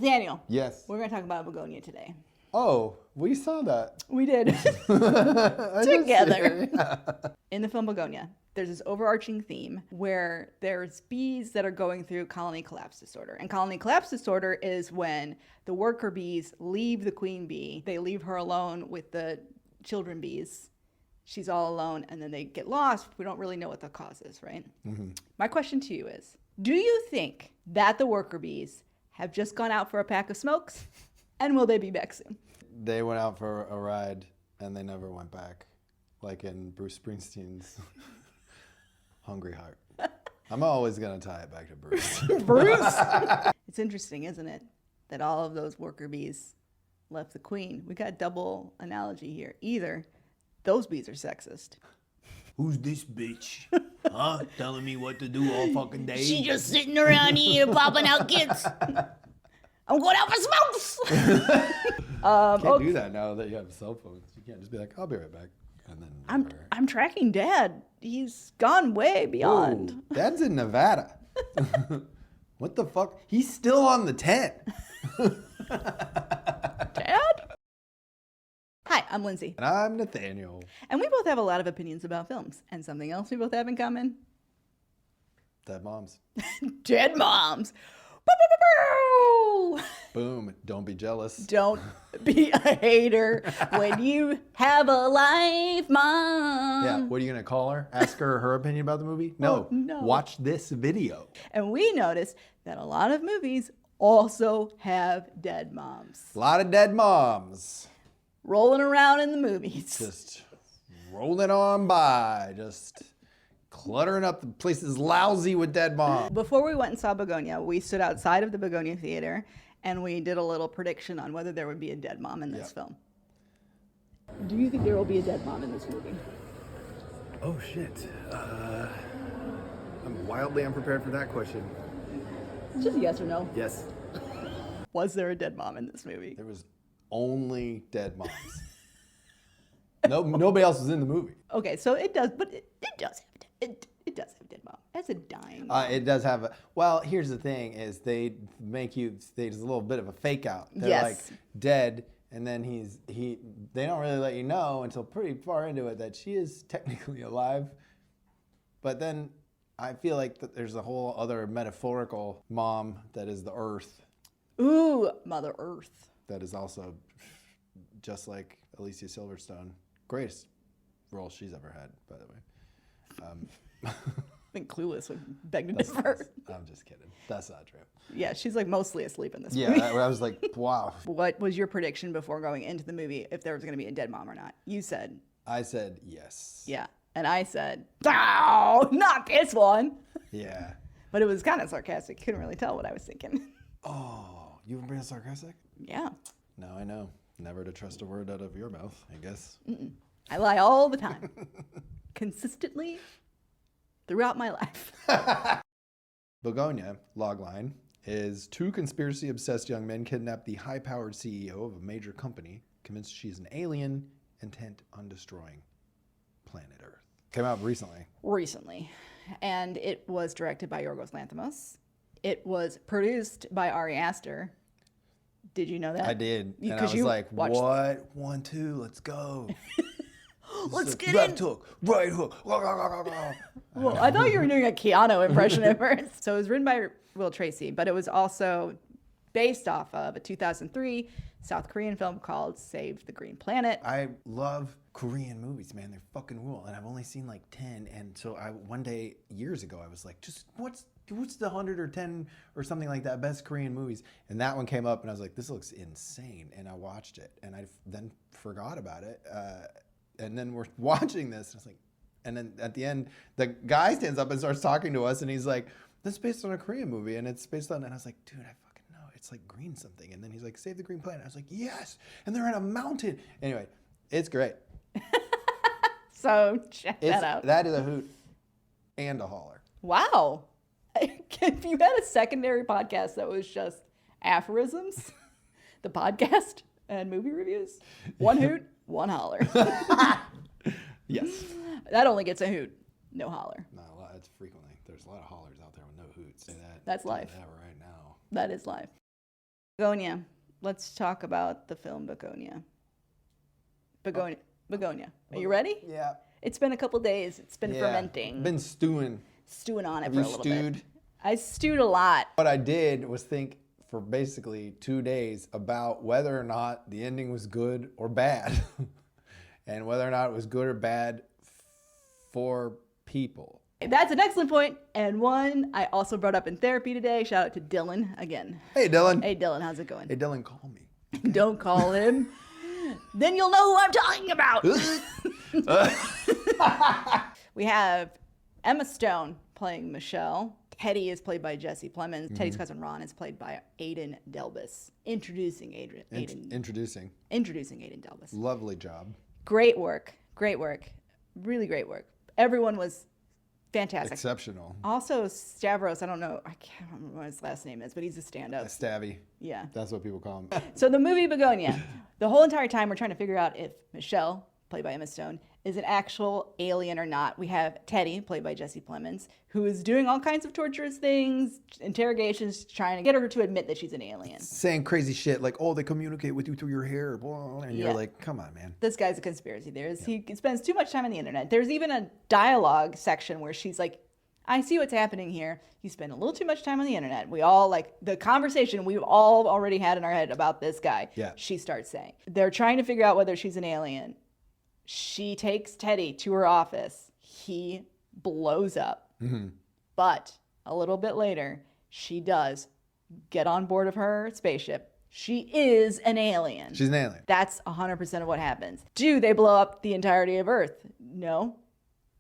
Nathaniel. Yes. We're going to talk about Bugonia today. Oh, we saw that. We did. Together. In the film Bugonia, there's this overarching theme where there's bees that are going through colony collapse disorder. And colony collapse disorder is when the worker bees leave the queen bee. They leave her alone with the children bees. She's all alone, and then they get lost. We don't really know what the cause is, right? Mm-hmm. My question to you is, do you think that the worker bees have just gone out for a pack of smokes? And will they be back soon? They went out for a ride, and they never went back. Like in Bruce Springsteen's Hungry Heart. I'm always going to tie it back to Bruce. Bruce? It's interesting, isn't it? That all of those worker bees left the queen. We got double analogy here. Either those bees are sexist. Who's this bitch? Huh? Telling me what to do all fucking day? She just sitting around here popping out kids. I'm going out for smokes. Can't do that now that you have cell phones. You can't just be like, I'll be right back. And then I'm tracking Dad. He's gone way beyond. Ooh, Dad's in Nevada. What the fuck? He's still on the 10. Dad? Hi, I'm Lindsey. And I'm Nathaniel. And we both have a lot of opinions about films. And something else we both have in common? Dead moms. Dead moms. Boom. Don't be jealous. Don't be a hater when you have a life, Mom. Yeah, what are you going to call her? Ask her her opinion about the movie? No. No. Watch this video. And we noticed that a lot of movies also have dead moms. A lot of dead moms. Rolling around in the movies. Just rolling on by. Just cluttering up the place is lousy with dead moms. Before we went and saw Bugonia, we stood outside of the Bugonia Theater and we did a little prediction on whether there would be a dead mom in this film. Do you think there will be a dead mom in this movie? Oh shit. I'm wildly unprepared for that question. Just yes or no. Yes. Was there a dead mom in this movie? There was only dead moms. Nobody else was in the movie. Okay, so it does, but it does have it does have a dead mom. That's a dying mom. It does have a, well, here's the thing is there's a little bit of a fake out. They're Yes. like dead, and then they don't really let you know until pretty far into it that she is technically alive. But then I feel like that there's a whole other metaphorical mom that is the earth. Ooh, Mother Earth. That is also just like Alicia Silverstone. Greatest role she's ever had, by the way. I think Clueless would beg to differ. I'm just kidding. That's not true. Yeah, she's like mostly asleep in this Yeah, movie. I was like, wow. What was your prediction before going into the movie if there was going to be a dead mom or not? You said. I said yes. Yeah. And I said, oh, not this one. Yeah. But it was kind of sarcastic. Couldn't really tell what I was thinking. Oh, you were being sarcastic? Yeah. Now I know. Never to trust a word out of your mouth, I guess. I lie all the time. Consistently throughout my life. Bugonia, logline, is two conspiracy-obsessed young men kidnap the high-powered CEO of a major company, convinced she's an alien intent on destroying planet Earth. Came out recently. Recently. And it was directed by Yorgos Lanthimos. It was produced by Ari Aster. Did you know that? I did. And I was you like, watched- what? 1, 2, let's go. Let's get left in. hook, right hook. Well, I thought you were doing a Keanu impression at first. So it was written by Will Tracy, but it was also based off of a 2003 South Korean film called Save the Green Planet. I love Korean movies, man. They're fucking cool. And I've only seen like 10. And so one day, years ago, I was like, just what's the 100 or 10 or something like that, best Korean movies? And that one came up and I was like, this looks insane. And I watched it and I then forgot about it. And then we're watching this. And I was like, and then at the end, the guy stands up and starts talking to us and he's like, this is based on a Korean movie. And it's based on, and I was like, dude, I fucking know. It's like green something. And then he's like, Save the Green Planet. I was like, yes. And they're in a mountain. Anyway, it's great. So check that out. That is a hoot and a holler. Wow. If you had a secondary podcast that was just aphorisms, the podcast and movie reviews, one hoot, one holler. Yes. That only gets a hoot, no holler. No, it's frequently. There's a lot of hollers out there with no hoots. Say that. That's life. That right now. That is life. Bugonia. Let's talk about the film Bugonia. Bugonia. Are you ready? Yeah. It's been a couple days. It's been Yeah. fermenting. Been stewing. Stewing on it Have for you a little stewed? bit. I stewed a lot. What I did was think for basically 2 days about whether or not the ending was good or bad. And whether or not it was good or bad for people. That's an excellent point, and one I also brought up in therapy today. Shout out to Dylan again. Hey, Dylan. Hey, Dylan, how's it going? Hey, Dylan, call me. Don't call him. Then you'll know who I'm talking about. We have Emma Stone playing Michelle. Teddy is played by Jesse Plemmons. Teddy's cousin Ron is played by Adrian Delbis. Introducing Adrian Delbis. Lovely job. Great work. Really great work. Everyone was fantastic. Exceptional. Also, Stavros, I can't remember what his last name is, but he's a stand-up. Stavvy. Yeah. That's what people call him. So the movie Bugonia, the whole entire time we're trying to figure out if Michelle, played by Emma Stone, is an actual alien or not. We have Teddy, played by Jesse Plemons, who is doing all kinds of torturous things, interrogations, trying to get her to admit that she's an alien. Saying crazy shit like, oh, they communicate with you through your hair. Blah, and you're like, come on, man. This guy's a conspiracy theorist. He spends too much time on the internet. There's even a dialogue section where she's like, I see what's happening here. You spend a little too much time on the internet. We all, like, the conversation we've all already had in our head about this guy. Yeah. She starts saying. They're trying to figure out whether she's an alien. She takes Teddy to her office. He blows up. Mm-hmm. But a little bit later, she does get on board of her spaceship. She is an alien. She's an alien. That's 100% of what happens. Do they blow up the entirety of Earth? No.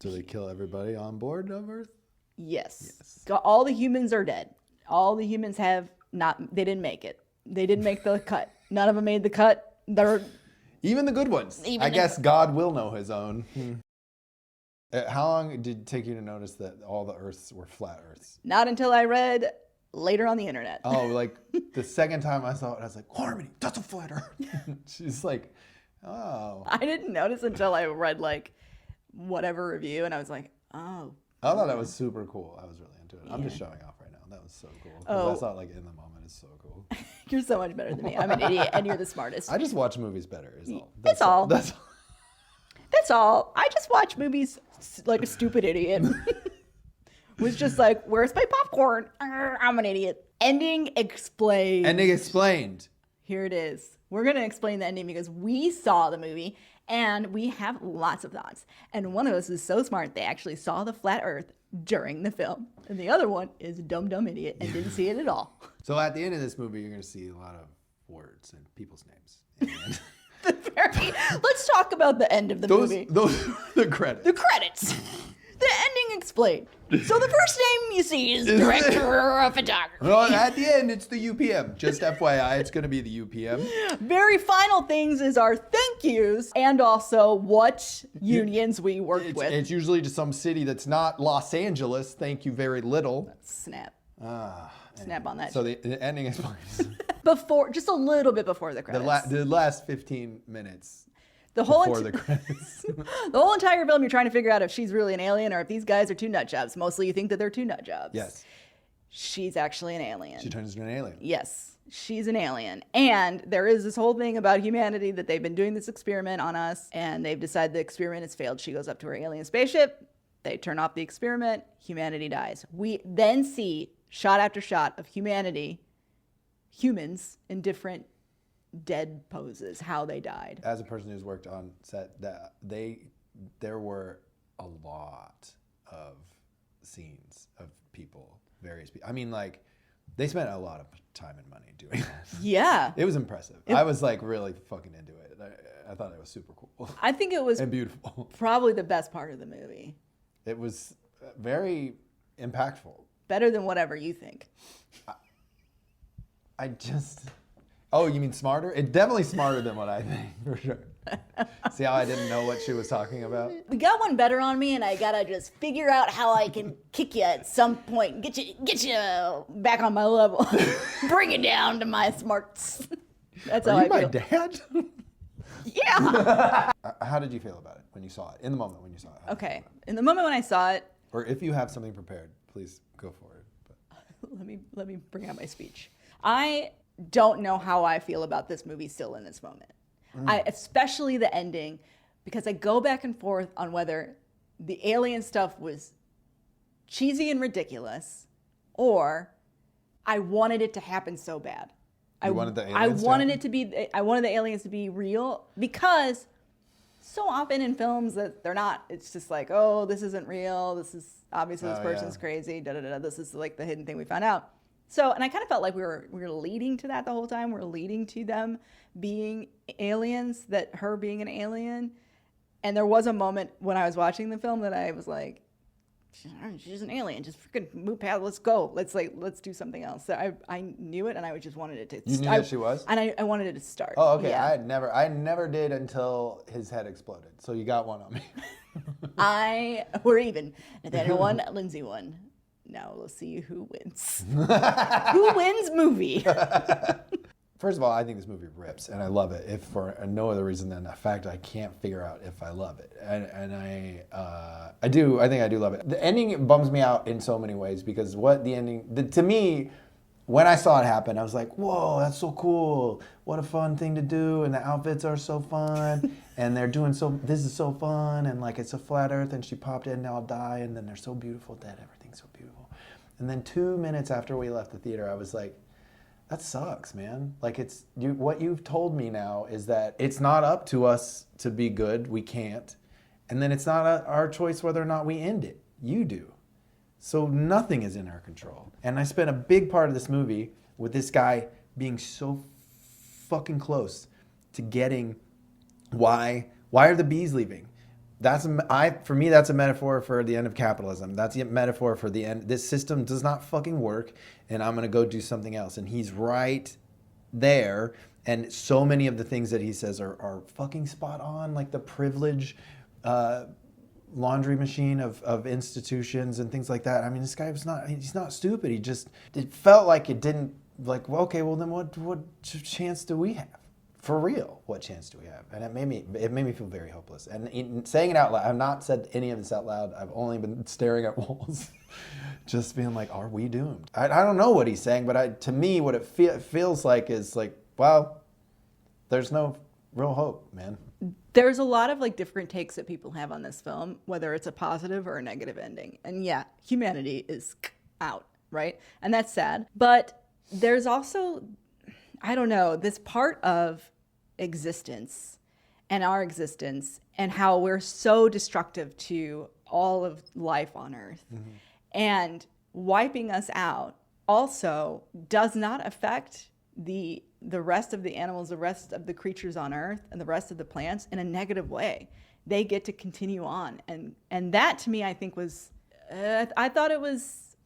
Do they kill everybody on board of Earth? Yes. All the humans are dead. All the humans they didn't make it. They didn't make the cut. None of them made the cut. Even the good ones. I guess God will know his own. How long did it take you to notice that all the Earths were flat Earths? Not until I read later on the internet. Oh, like the second time I saw it, I was like, Harmony, that's a flat Earth. She's like, oh. I didn't notice until I read like whatever review, and I was like, oh. I thought that was super cool. I was really into it. I'm just showing off right now. That was so cool. I saw it like in the moment. It's so cool. You're so much better than me. I'm an idiot, and you're the smartest. I just watch movies better. Is all. That's all. That's all. That's all. I just watch movies like a stupid idiot. Was just like, where's my popcorn? I'm an idiot. Ending explained. Ending explained. Here it is. We're going to explain the ending because we saw the movie and we have lots of thoughts. And one of us is so smart, they actually saw the flat earth during the film. And the other one is a dumb idiot and didn't see it at all. So at the end of this movie, you're going to see a lot of words and people's names. Let's talk about the end of the movie. Those are the credits. The credits. The ending explained. So the first name you see is director of photography. Well, at the end, it's the UPM. Just FYI, it's going to be the UPM. Very final things is our thank yous and also what unions we worked with. It's usually to some city that's not Los Angeles. Thank you very little. Snap. Snap on that. So the ending is just a little bit before the credits. the last 15 minutes. The whole Before the credits. The whole entire film, you're trying to figure out if she's really an alien or if these guys are two nut jobs. Mostly you think that they're two nut jobs. Yes. She's actually an alien. She turns into an alien. Yes, she's an alien. And there is this whole thing about humanity that they've been doing this experiment on us and they've decided the experiment has failed. She goes up to her alien spaceship. They turn off the experiment. Humanity dies. We then see shot after shot of humans in different dead poses, how they died. As a person who's worked on set, there were a lot of scenes of people, various people. I mean, like, they spent a lot of time and money doing that. Yeah. It was impressive. I was like really fucking into it. I thought it was super cool. I think it was and beautiful. Probably the best part of the movie. It was very impactful. Better than whatever you think. Oh, you mean smarter? It's definitely smarter than what I think, for sure. See how I didn't know what she was talking about? We got one better on me, and I gotta just figure out how I can kick you at some point, get you back on my level, bring it down to my smarts. That's how I feel. Are you my dad? Yeah. How did you feel about it when you saw it? In the moment when you saw it? Okay. In the moment when I saw it. Or if you have something prepared, please go for it. Let me bring out my speech. I don't know how I feel about this movie still in this moment. Especially the ending, because I go back and forth on whether the alien stuff was cheesy and ridiculous, or I wanted it to happen so bad. You wanted the aliens I wanted to it to be. I wanted the aliens to be real, because so often in films that they're not. It's just like, oh, this isn't real. This is obviously this person's crazy. Da da da. This is like the hidden thing we found out. So, and I kind of felt like we were leading to that the whole time. We're leading to them being aliens, that her being an alien. And there was a moment when I was watching the film that I was like, she's an alien. Just freaking move past. Let's go. Let's do something else. So I knew it, and I just wanted it to. You knew that she was? And I wanted it to start. Oh, okay. Yeah. I never did until his head exploded. So you got one on me. We're even. Nathaniel won, Lindsey won. Now we'll see who wins. Who wins movie? First of all, I think this movie rips, and I love it. If for no other reason than the fact I can't figure out if I love it, and I do. I think I do love it. The ending bums me out in so many ways, because to me, when I saw it happen, I was like, "Whoa, that's so cool! What a fun thing to do!" And the outfits are so fun, and they're doing so. This is so fun, and like it's a flat Earth, and she popped in, now I'll die, and then they're so beautiful, dead. Everything's so beautiful. And then 2 minutes after we left the theater, I was like, that sucks, man. Like what you've told me now is that it's not up to us to be good. We can't. And then it's not our choice whether or not we end it. You do. So nothing is in our control. And I spent a big part of this movie with this guy being so fucking close to getting why are the bees leaving? For me, that's a metaphor for the end of capitalism. That's a metaphor for the end. This system does not fucking work, and I'm going to go do something else. And he's right there. And so many of the things that he says are fucking spot on, like the privilege laundry machine of institutions and things like that. I mean, this guy he's not stupid. It felt like it didn't, like, well, okay, well then what chance do we have? For real, what chance do we have? And it made me feel very hopeless. And saying it out loud, I've not said any of this out loud. I've only been staring at walls, just being like, are we doomed? I don't know what he's saying, but to me, what it feels like is like, well, there's no real hope, man. There's a lot of like different takes that people have on this film, whether it's a positive or a negative ending. And yeah, humanity is out, right? And that's sad. But there's also, I don't know, this part of existence and our existence and how we're so destructive to all of life on Earth. Mm-hmm. And wiping us out also does not affect the rest of the animals, the rest of the creatures on Earth, and the rest of the plants in a negative way. They get to continue on. And that to me, I think was, I thought it was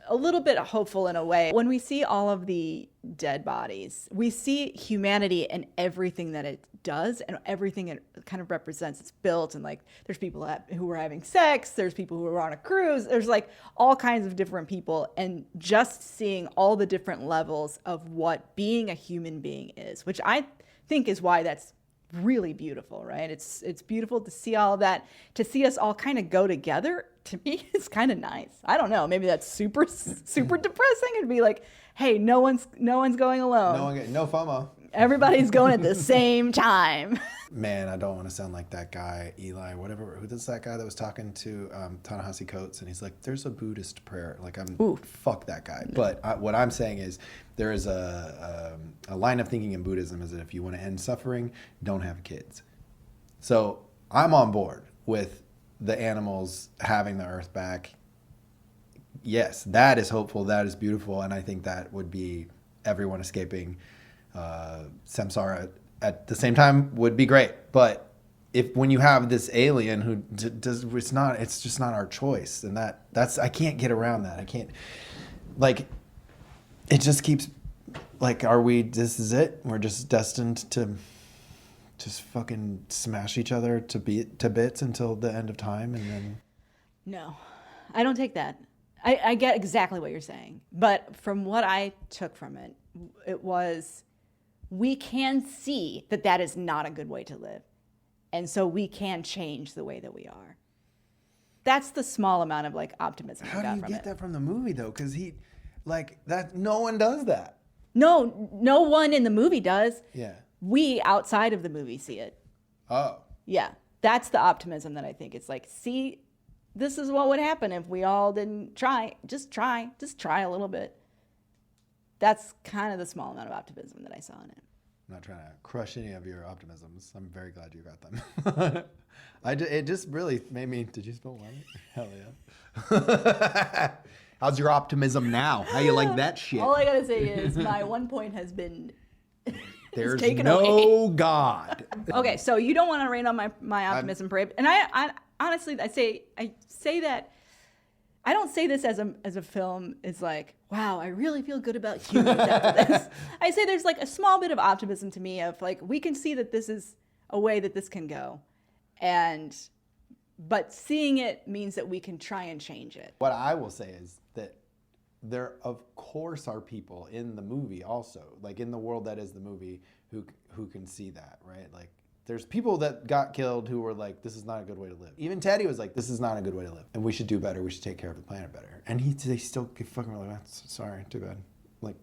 a little bit hopeful in a way. When we see all of the dead bodies, we see humanity in everything that it does and everything it kind of represents. It's built, and like there's people who are having sex, there's people who are on a cruise, there's like all kinds of different people, and just seeing all the different levels of what being a human being is, which I think is why that's really beautiful, right? It's beautiful to see all of that, to see us all kind of go together. To me, it's kind of nice. I don't know. Maybe that's super depressing. It'd be like, hey, no one's going alone. No FOMO. Everybody's going at the same time. Man, I don't want to sound like that guy, Eli, whatever. Who's that guy that was talking to Ta-Nehisi Coates, and he's like, there's a Buddhist prayer. Like, fuck that guy. But what I'm saying is, there is a line of thinking in Buddhism is that if you want to end suffering, don't have kids. So I'm on board with the animals having the earth back. Yes, that is hopeful. That is beautiful. And I think that would be everyone escaping samsara at the same time would be great. But when you have this alien who it's just not our choice. And that's, I can't get around that. I can't, like, it just keeps, like, this is it? We're just destined to just fucking smash each other to bits until the end of time, and then... No, I don't take that. I get exactly what you're saying. But from what I took from it, it was, we can see that is not a good way to live. And so we can change the way that we are. That's the small amount of, like, optimism I got from it. How do you get that from the movie, though? Because no one does that. No one in the movie does. Yeah. We outside of the movie see it. Oh. Yeah. That's the optimism that I think. It's like, see, this is what would happen if we all didn't try. Just try a little bit. That's kind of the small amount of optimism that I saw in it. I'm not trying to crush any of your optimisms. I'm very glad you got them. It just really made me. Did you spill wine? Hell yeah. How's your optimism now? How you like that shit? All I gotta say is my 1 point has been There's taken no away. God. Okay, so you don't want to rain on my optimism parade, and I honestly I say that I don't say this as a film is like, wow, I really feel good about humans after this. I say there's like a small bit of optimism to me of like we can see that this is a way that this can go, but seeing it means that we can try and change it. What I will say is that there, of course, are people in the movie also, like in the world that is the movie, who can see that, right? Like, there's people that got killed who were like, this is not a good way to live. Even Teddy was like, this is not a good way to live, and we should do better. We should take care of the planet better. And they still fucking were like, sorry, too bad. Like,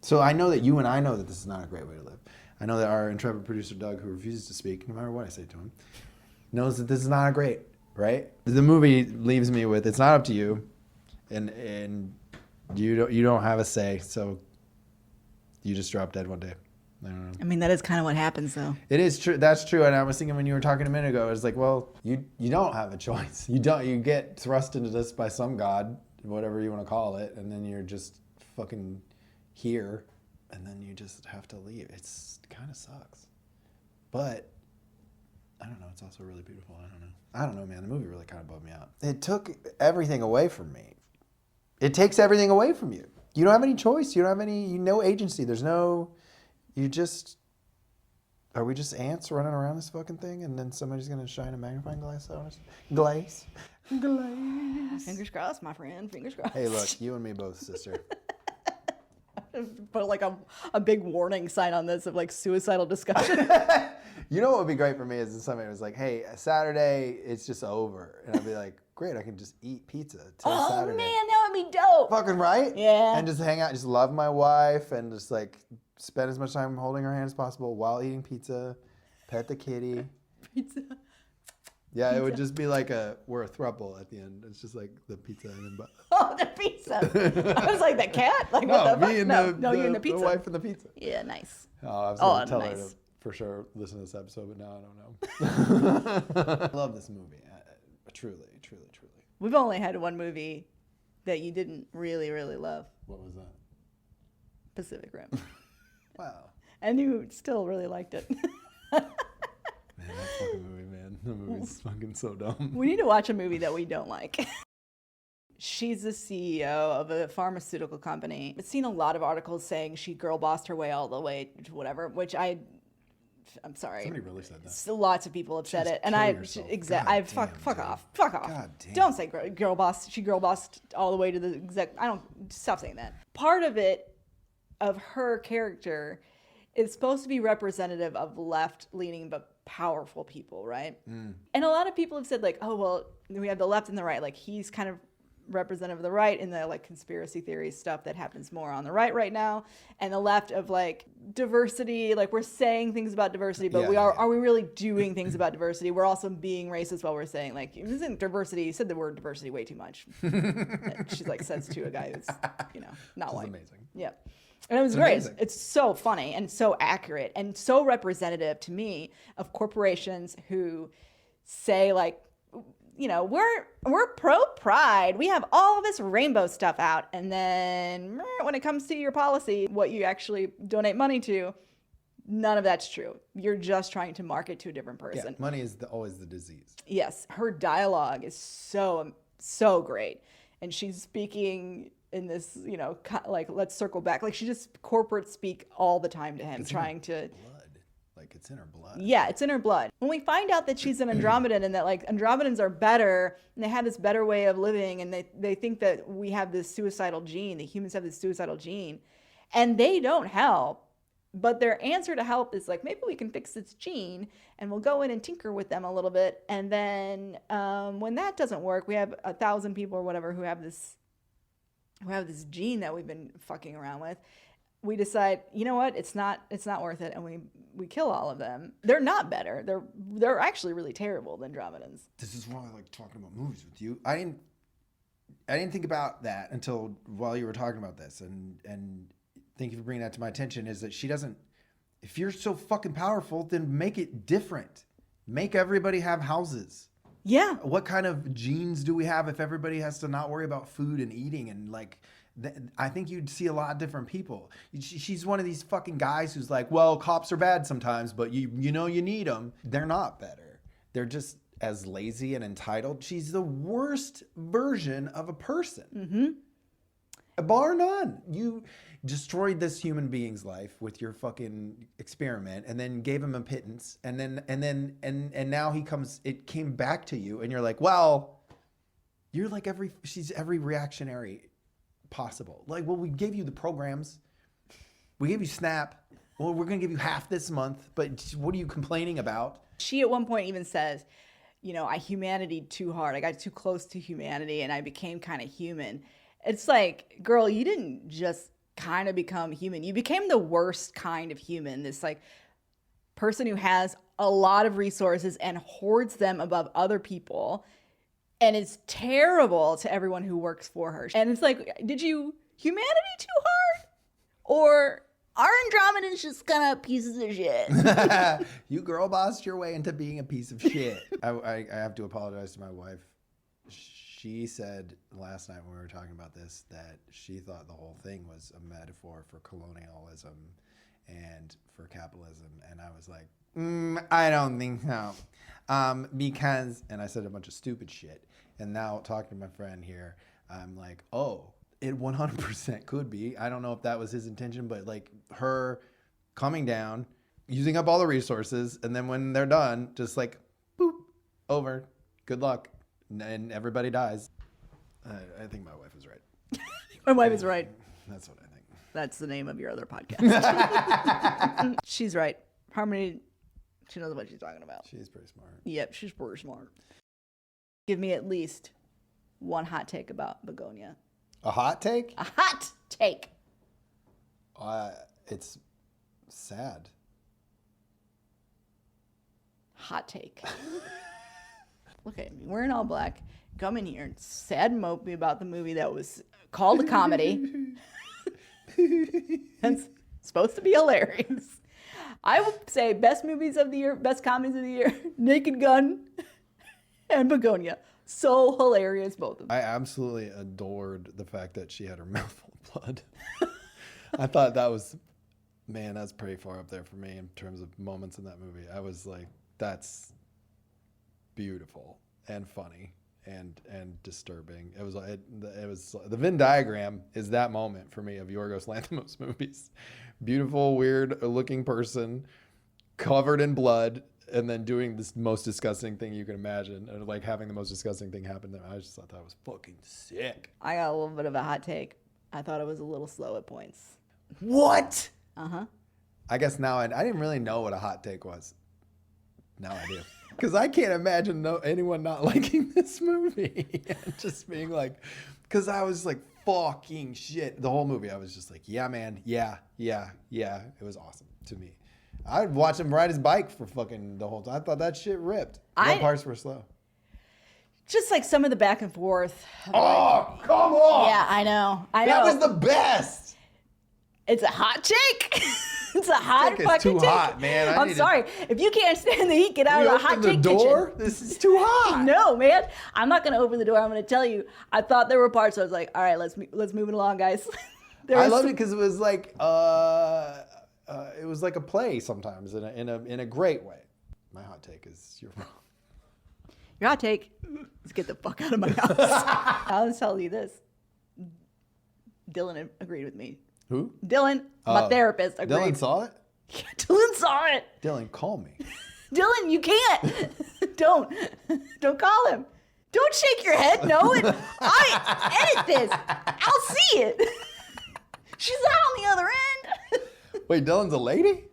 so I know that you and I know that this is not a great way to live. I know that our intrepid producer Doug, who refuses to speak, no matter what I say to him, knows that this is not great, right? The movie leaves me with, it's not up to you, and you don't have a say, so you just drop dead one day. I don't know. I mean, that is kind of what happens, though. It is true. That's true. And I was thinking when you were talking a minute ago, it's like, well, you don't have a choice. You get thrust into this by some god, whatever you want to call it, and then you're just fucking here, and then you just have to leave. It kind of sucks, but I don't know. It's also really beautiful. I don't know, man. The movie really kind of bummed me out. It took everything away from me. It takes everything away from you. You don't have any choice. You don't have no agency. There's no. Are we just ants running around this fucking thing, and then somebody's gonna shine a magnifying glass on us? Glaze. Fingers crossed, my friend. Fingers crossed. Hey, look, you and me both, sister. Put like a big warning sign on this of like suicidal discussion. You know what would be great for me is if somebody was like, hey, Saturday, it's just over. And I'd be like, great, I can just eat pizza till Saturday. Oh, man, that would be dope. Fucking right? Yeah. And just hang out, just love my wife, and just like spend as much time holding her hand as possible while eating pizza, pet the kitty. Pizza. Yeah, it would just be like we're a throuple at the end. It's just like the pizza and then Oh, the pizza. I was like, the cat? Like, what the fuck? me and you and the pizza. the wife and the pizza. Yeah, nice. Oh, I was going to tell her nice. to for sure listen to this episode, but now I don't know. I love this movie. Truly. We've only had one movie that you didn't really, really love. What was that? Pacific Rim. Wow. And you still really liked it. Man, that fucking movie, man. That movie's fucking so dumb. We need to watch a movie that we don't like. She's the CEO of a pharmaceutical company. I've seen a lot of articles saying she girl bossed her way all the way to whatever, which I'm sorry. Somebody really said that. So lots of people have said Just it, and fuck off. God damn. Don't say girl boss. She girl bossed all the way to the exec. Stop saying that. Part of it, of her character, is supposed to be representative of left-leaning but powerful people, right? And a lot of people have said like, oh well, we have the left and the right. Like he's kind of representative of the right in the like conspiracy theory stuff that happens more on the right now, and the left of like diversity, like we're saying things about diversity, but are we really doing things about diversity? We're also being racist while we're saying like, isn't diversity, you said the word diversity way too much. She like says to a guy who's not white. Amazing. Yeah. And it was great. amazing. It's so funny and so accurate and so representative to me of corporations who say like, we're pro pride. We have all of this rainbow stuff out. And then when it comes to your policy, what you actually donate money to, none of that's true. You're just trying to market to a different person. Yeah, money is always the disease. Yes. Her dialogue is so great. And she's speaking in this, like, let's circle back. Like she just corporate speak all the time to him, trying to... Like it's in her blood. Yeah, it's in her blood. When we find out that she's an Andromedan and that like Andromedans are better and they have this better way of living and they think that we have this suicidal gene, that humans have this suicidal gene, and they don't help, but their answer to help is like, maybe we can fix this gene and we'll go in and tinker with them a little bit. And then when that doesn't work, we have 1,000 people or whatever who have this gene that we've been fucking around with. we decide, you know what, it's not worth it, and we kill all of them. They're not better. They're actually really terrible, the Andromedans. This is why I like talking about movies with you. I didn't think about that until while you were talking about this, and thank you for bringing that to my attention. Is that she doesn't? If you're so fucking powerful, then make it different. Make everybody have houses. Yeah. What kind of genes do we have if everybody has to not worry about food and eating and like? I think you'd see a lot of different people. She's one of these fucking guys who's like, well, cops are bad sometimes, but you need them. They're not better. They're just as lazy and entitled. She's the worst version of a person. Mm-hmm. Bar none. You destroyed this human being's life with your fucking experiment, and then gave him a pittance, and now it came back to you, and you're like, well, you're like she's every reactionary possible. Like, well, we gave you the programs, we gave you Snap. Well, we're gonna give you half this month, but what are you complaining about? She at one point even says, I humanitied too hard. I got too close to humanity, and I became kind of human. It's like, girl, you didn't just kind of become human. You became the worst kind of human. This like person who has a lot of resources and hoards them above other people, and it's terrible to everyone who works for her. And it's like, did you humanity too hard? Or are Andromedans just kind of pieces of shit? You girl bossed your way into being a piece of shit. I have to apologize to my wife. She said last night when we were talking about this that she thought the whole thing was a metaphor for colonialism and for capitalism. And I was like, I don't think so. Because, and I said a bunch of stupid shit. And now talking to my friend here, I'm like, oh, it 100% could be. I don't know if that was his intention, but like her coming down, using up all the resources, and then when they're done, just like, boop, over, good luck. And everybody dies. I think my wife is right. My wife is right. That's what I think. That's the name of your other podcast. She's right. Harmony, she knows what she's talking about. She's pretty smart. Yep, she's pretty smart. Give me at least one hot take about Bugonia. A hot take? A hot take. It's sad. Hot take. Look at me, wearing all black, come in here and sad and mope me about the movie that was called a comedy. It's supposed to be hilarious. I would say best movies of the year, best comedies of the year, Naked Gun and Bugonia. So hilarious, both of them. I absolutely adored the fact that she had her mouth full of blood. I thought that was, man, that's pretty far up there for me in terms of moments in that movie. I was like, that's beautiful and funny and disturbing. It was the Venn diagram is that moment for me of Yorgos Lanthimos movies. Beautiful, weird looking person covered in blood and then doing this most disgusting thing you can imagine, or like having the most disgusting thing happen to him. I just thought that was fucking sick. I got a little bit of a hot take. I thought it was a little slow at points. What? Uh-huh. I guess now I didn't really know what a hot take was. Now I do. Because I can't imagine anyone not liking this movie. Just being like, because I was like, fucking shit. The whole movie, I was just like, yeah, man. Yeah. It was awesome to me. I'd watch him ride his bike for fucking the whole time. I thought that shit ripped. What parts were slow? Just like some of the back and forth. Oh, come on. Yeah, I know. That was the best. It's a hot take. It's a hot fucking it's too take. hot, man. I'm sorry. If you can't stand the heat, get out of the hot take door? kitchen. This is too hot. No, man. I'm not going to open the door. I'm going to tell you. I thought there were parts where I was like, all right, let's move it along, guys. I loved it because it was like a play sometimes in a great way. My hot take is you're wrong. Your hot take is get the fuck out of my house. I'll tell you this. Dylan agreed with me. Who? Dylan, my therapist, agreed. Dylan saw it? Yeah, Dylan saw it. Dylan, call me. Dylan, you can't. Don't call him. Don't shake your head. No, I edit this. I'll see it. She's out on the other end. Wait, Dylan's a lady?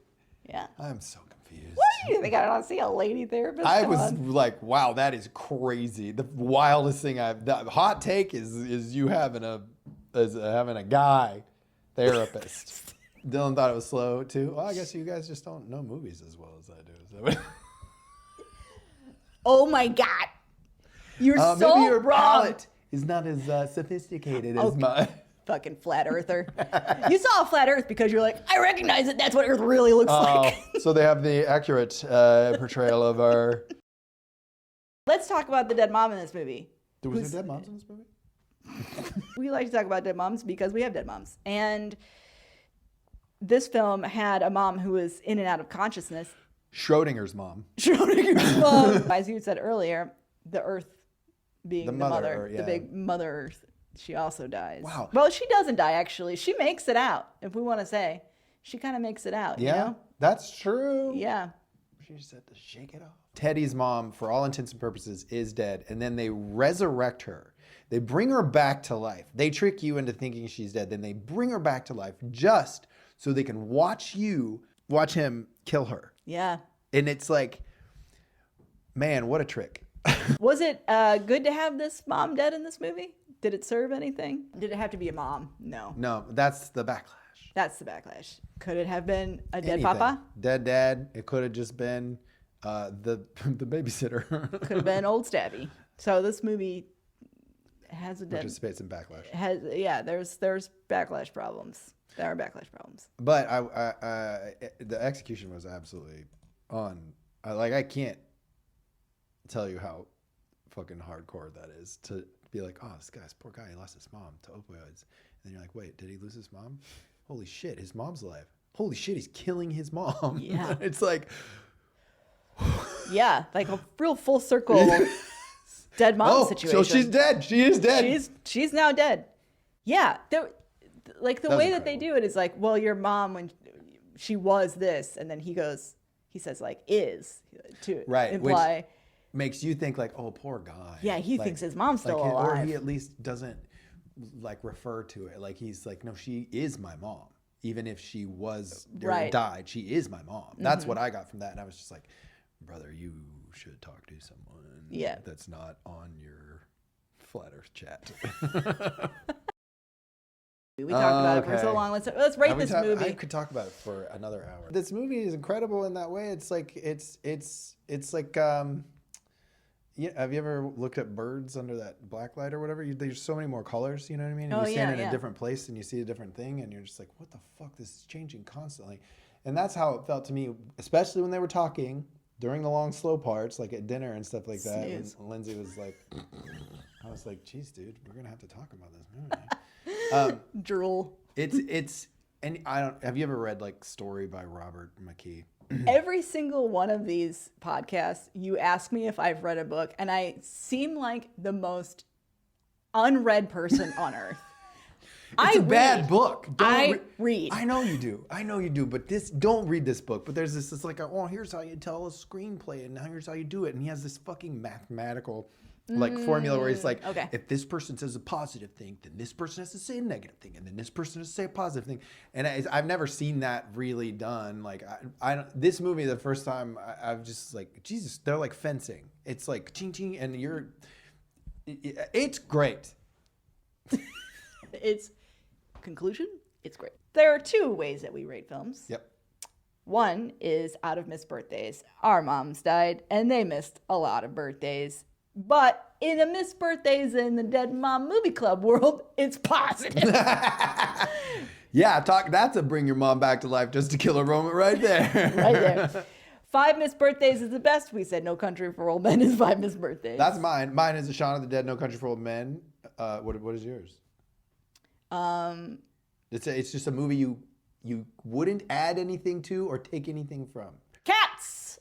Yeah. I'm so confused. What do you think? I don't see a lady therapist. I was like, wow, that is crazy. The wildest thing the hot take is you having a guy therapist. Dylan thought it was slow too. Well, I guess you guys just don't know movies as well as I do. So. Oh my God. You're so maybe your wrong. palate is not as sophisticated as mine. Fucking flat earther. You saw a flat earth because you're like, I recognize it. That's what earth really looks like. So they have the accurate portrayal of our... Let's talk about the dead mom in this movie. Was there dead moms in this movie? We like to talk about dead moms because we have dead moms. And this film had a mom who was in and out of consciousness. Schrodinger's mom. Schrodinger's mom. As you said earlier, the earth being the mother, the big mother earth. She also dies. Wow. Well, she doesn't die, actually. She makes it out, if we want to say. She kind of makes it out, Yeah, you know? that's true. Yeah. She just had to shake it off. Teddy's mom, for all intents and purposes, is dead. And then they resurrect her. They bring her back to life. They trick you into thinking she's dead. Then they bring her back to life just so they can watch him kill her. Yeah. And it's like, man, what a trick. Was it good to have this mom dead in this movie? Did it serve anything? Did it have to be a mom? No. No, that's the backlash. That's the backlash. Could it have been a dead Anything. papa? Dead dad. It could have just been the babysitter. Could have been old Stavvy. So this movie has a dead... Participates in backlash. There's backlash problems. There are backlash problems. But the execution was absolutely on. I can't tell you how fucking hardcore that is to be like, oh, this guy's poor guy, he lost his mom to opioids. And then you're like, wait, did he lose his mom? Holy shit, his mom's alive. Holy shit, he's killing his mom. Yeah. It's like... Yeah, like a real full circle dead mom situation. So she's dead. She is dead. She's now dead. Yeah. The way that incredible. they do it is like, well, your mom, when she was this, and then he says like, is, to imply... Which makes you think like, oh, poor guy. Yeah, he thinks his mom's still alive. Or he at least doesn't like refer to it. Like he's like, no, she is my mom. Even if she was or died, she is my mom. That's what I got from that. And I was just like, brother, you should talk to someone that's not on your Flat Earth chat. We talked about it for so long. Let's rate this movie. I could talk about it for another hour. This movie is incredible in that way. It's like it's like yeah. Have you ever looked at birds under that black light or whatever? There's so many more colors. You know what I mean? And you stand in a different place and you see a different thing, and you're just like, what the fuck? This is changing constantly. And that's how it felt to me, especially when they were talking during the long, slow parts, like at dinner and stuff like that. And Lindsey was like, I was like, geez, dude, we're gonna have to talk about this movie. Drool. It's and I don't. Have you ever read like Story by Robert McKee? Every single one of these podcasts, you ask me if I've read a book, and I seem like the most unread person on earth. It's a bad book. I read. I know you do. But don't read this book. But there's this. It's like, oh, here's how you tell a screenplay, and now here's how you do it. And he has this fucking mathematical formula where he's like, if this person says a positive thing, then this person has to say a negative thing, and then this person has to say a positive thing. And I've never seen that really done. Like I don't. This movie, the first time, I've just like, Jesus, they're like fencing. It's like ching ching, and it's great. It's conclusion. It's great. There are two ways that we rate films. Yep. One is out of missed birthdays. Our moms died, and they missed a lot of birthdays. But in a missed birthdays in the Dead Mom Movie Club world, it's positive. Yeah, that's a bring your mom back to life just to kill a moment right there. Right there. 5 missed birthdays is the best. We said No Country for Old Men is 5 missed birthdays. That's mine. Mine is A Shaun of the Dead, No Country for Old Men. What is yours? It's just a movie you wouldn't add anything to or take anything from. Cats.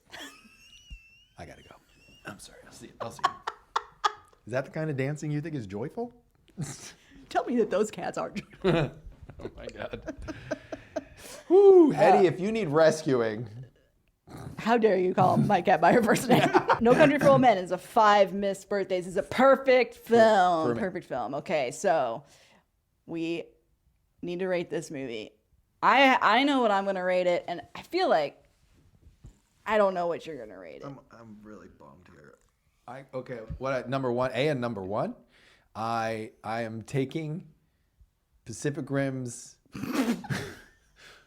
I gotta go. I'm sorry. I'll see you. Is that the kind of dancing you think is joyful? Tell me that those cats aren't. Oh my God. Woo, Hetty, if you need rescuing. How dare you call my cat by her first name? No Country for Old Men is a 5 missed birthdays. Is a perfect film. Perfect film. Okay, so we need to rate this movie. I know what I'm going to rate it, and I feel like I don't know what you're going to rate it. I'm really bummed here. Number one? I am taking Pacific Rim's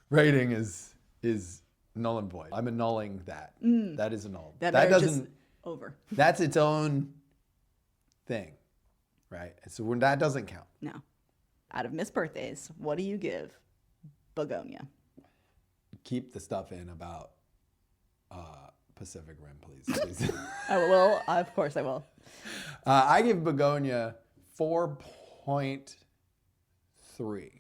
rating is null and void. I'm annulling that. That is annulled. That That marriage doesn't. is over. That's its own thing, right? So when that doesn't count. No. Out of missed birthdays, what do you give Bugonia? Keep the stuff in about Pacific Rim, please. I will. Of course I will. I give Begonia 4.3.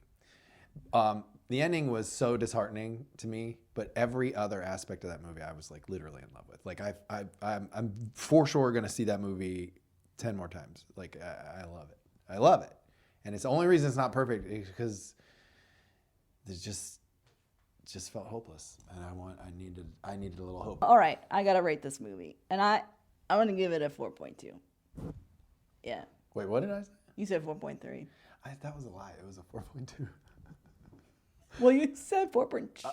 The ending was so disheartening to me, but every other aspect of that movie, I was like literally in love with. Like I'm for sure gonna see that movie 10 more times. Like I love it. I love it, and it's the only reason it's not perfect is because it just felt hopeless, and I needed a little hope. All right, I gotta rate this movie, and I'm gonna give it a 4.2. Yeah, Wait, what did I say? you said 4.3. That was a lie. It was a 4.2. Well, you said 4.3.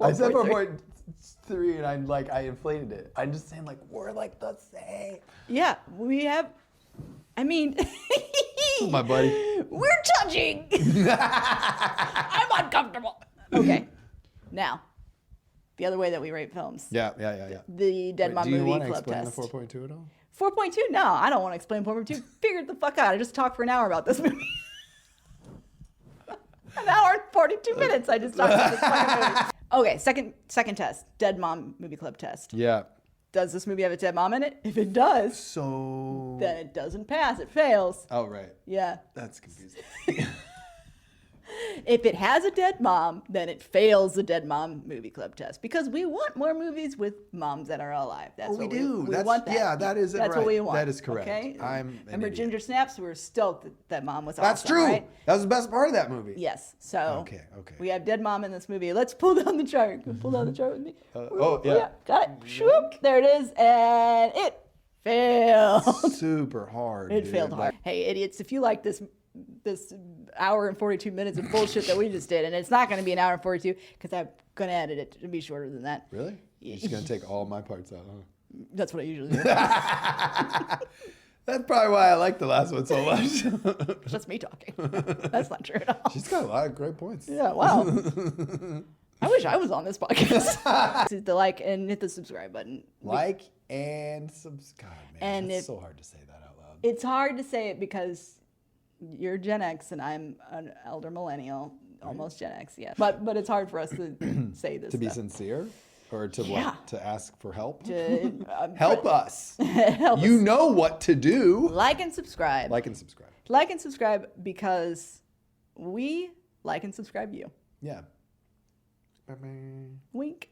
I said 4.3, and I inflated it. I'm just saying, like, we're like the same. Yeah, we have. I mean, My buddy. we're touching. I'm uncomfortable. Okay, now the other way that we rate films. Yeah. The Dead Mom Do you Movie want to Club explain test. the 4.2 at all? 4.2? No, I don't want to explain 4.2. Figure it the fuck out. I just talked for an hour about this movie. An hour and 42 minutes. I just talked about this fucking movie. Okay, second test. Dead Mom Movie Club test. Yeah. Does this movie have a dead mom in it? If it does, So. then it doesn't pass. It fails. Oh, right. Yeah. That's confusing. If it has a dead mom, then it fails the Dead Mom Movie Club test because we want more movies with moms that are alive. That's we what do. We want that. Yeah, that is it. That's right. what we want. That is correct. Okay. I'm an Remember idiot. Ginger Snaps? We were stoked that mom was awesome. That's true. Right? That was the best part of that movie. Yes. So Okay. we have dead mom in this movie. Let's pull down the chart. Pull down the chart with me. Yeah. Got it. Shoop. There it is, and it failed. Super hard. It dude. failed hard. Hey, idiots! If you like this hour and 42 minutes of bullshit that we just did, and it's not going to be an hour and 42 because I'm going to edit it to be shorter than that. Really? You're just going to take all my parts out, huh? That's what I usually do. That's probably why I like the last one so much. It's just me talking. That's not true at all. She's got a lot of great points. Yeah, wow. I wish I was on this podcast. Hit the like and hit the subscribe button. Like and subscribe, man. And It's so hard to say that out loud. It's hard to say it because you're Gen X and I'm an elder millennial, almost Gen X, yeah. But it's hard for us to say this To be stuff. sincere? Or to Yeah. what? To ask for help? Help us. Help You us. know what to do. Like and subscribe. Like and subscribe. Like and subscribe because we like and subscribe you. Yeah. Wink.